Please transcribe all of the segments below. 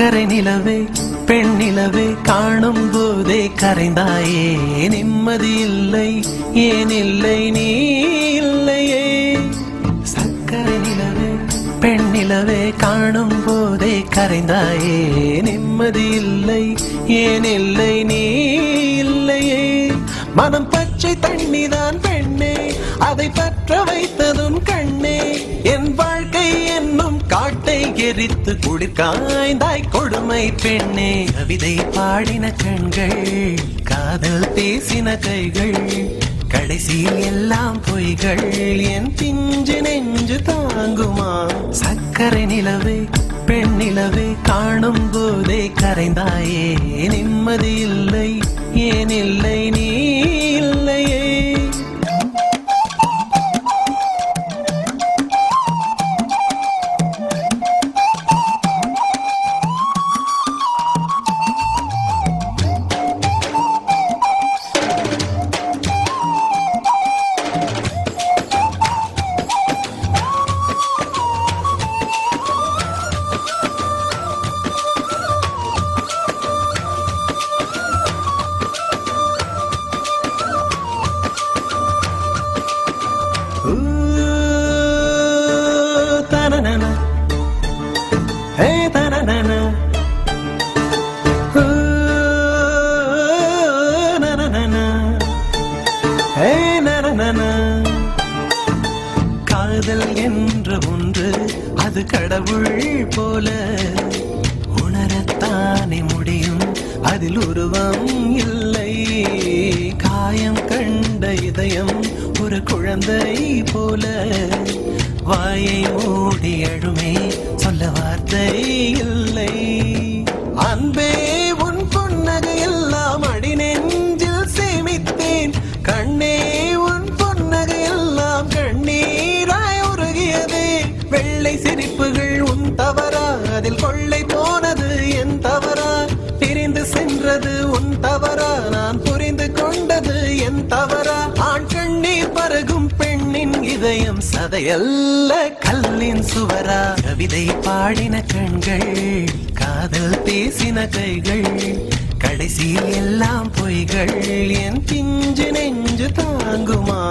சக்கரை நிலவே பெண் நிலவே காணும் போதே கரைந்தாயே நிம்மதி இல்லை ஏன் இல்லை நீ இல்லையே சக்கரை நிலவே பெண் நிலவே காணும் போதே கரைந்தாயே நிம்மதி இல்லை ஏன் இல்லை நீ இல்லையே மனம் பச்சை தண்ணிதான் பெண்ணே அதை பற்ற வைத்ததும் கண்ணே என் வாழ்க்கை என்னும் காட்டை எரித்து குளிர்காய்ந்தாய் கொடுமை பெண்ணே கவிதை பாடின கண்கள் காதல் பேசின கைகள் கடைசியில் எல்லாம் பொய்கள் என் பிஞ்சு நெஞ்சு தாங்குமா சக்கரை நிலவே பெண் நிலவே காணும் போதே கரைந்தாயே நிம்மதி இல்லை ஏன் இல்லை நீ இல்லையே காதல் என்ற ஒன்று அது கடவுள் போல உணரத்தானே முடியும் அதில் உருவம் இல்லை காயம் கண்ட இதயம் ஒரு குழந்தை போல வாயை மூடி அழுமே சொல்ல வார்த்தை இல்லை அன்பே உன் புன்னகை எல்லாம் அடி நெஞ்சில் சேமித்தேன் கண்ணே உன் புன்னகை எல்லாம் கண்ணீராய் உருகியதே வெள்ளை சிரிப்புகள் உன் தவறா அதில் கொள்ளை போனது என் தவறா பிரிந்து சென்றது உன் தவறா நான் புரிந்து கொண்டது என் தவறா ஆண் கண்ணீர் பருகும் பெண்ணின் இதயம் சதையல்ல கல்லின் சுவரா கவிதை பாடின கண்கள் காதல் பேசின கைகள் கடைசியில் எல்லாம் பொய்கள் என் பிஞ்சு நெஞ்சு தாங்குமா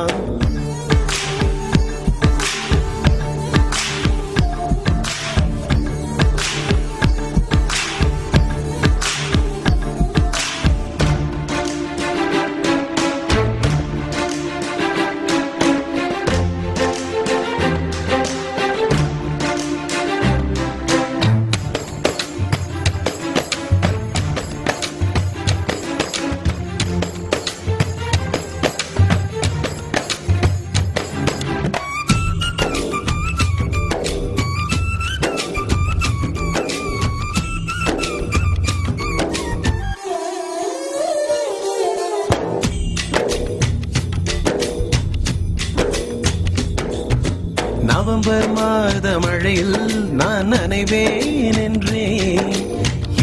நவம்பர் மாத மழையில் நான் நனைவேன் என்றே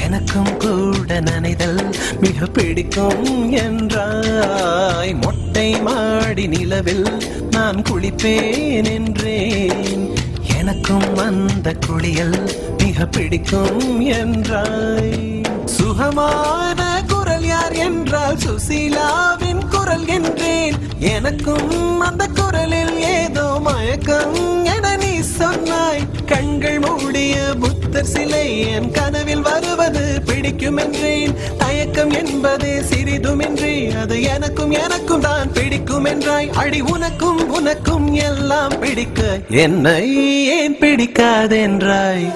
எனக்கும் கூட நனைதல் மிக பிடிக்கும் என்றாய் மொட்டை மாடி நிலவில் நான் குளிப்பேன் என்றேன் எனக்கும் அந்த குளியல் மிக பிடிக்கும் என்றாய் சுகமான குரல் யார் என்றால் சுசீலாவின் குரல் என்றேன் எனக்கும் அந்த குரலில் ஏதோ மயக்கம் என நீ சொன்னாய் கண்கள் மூடிய புத்தர் சிலை என் கனவில் வருவது பிடிக்கும் என்றேன் தயக்கம் என்பதே சிறிதுமின்றி அது எனக்கும் எனக்கும் தான் பிடிக்கும் என்றாய் அடி உனக்கும் உனக்கும் எல்லாம் பிடிக்க என்னை ஏன் பிடிக்காதென்றாய்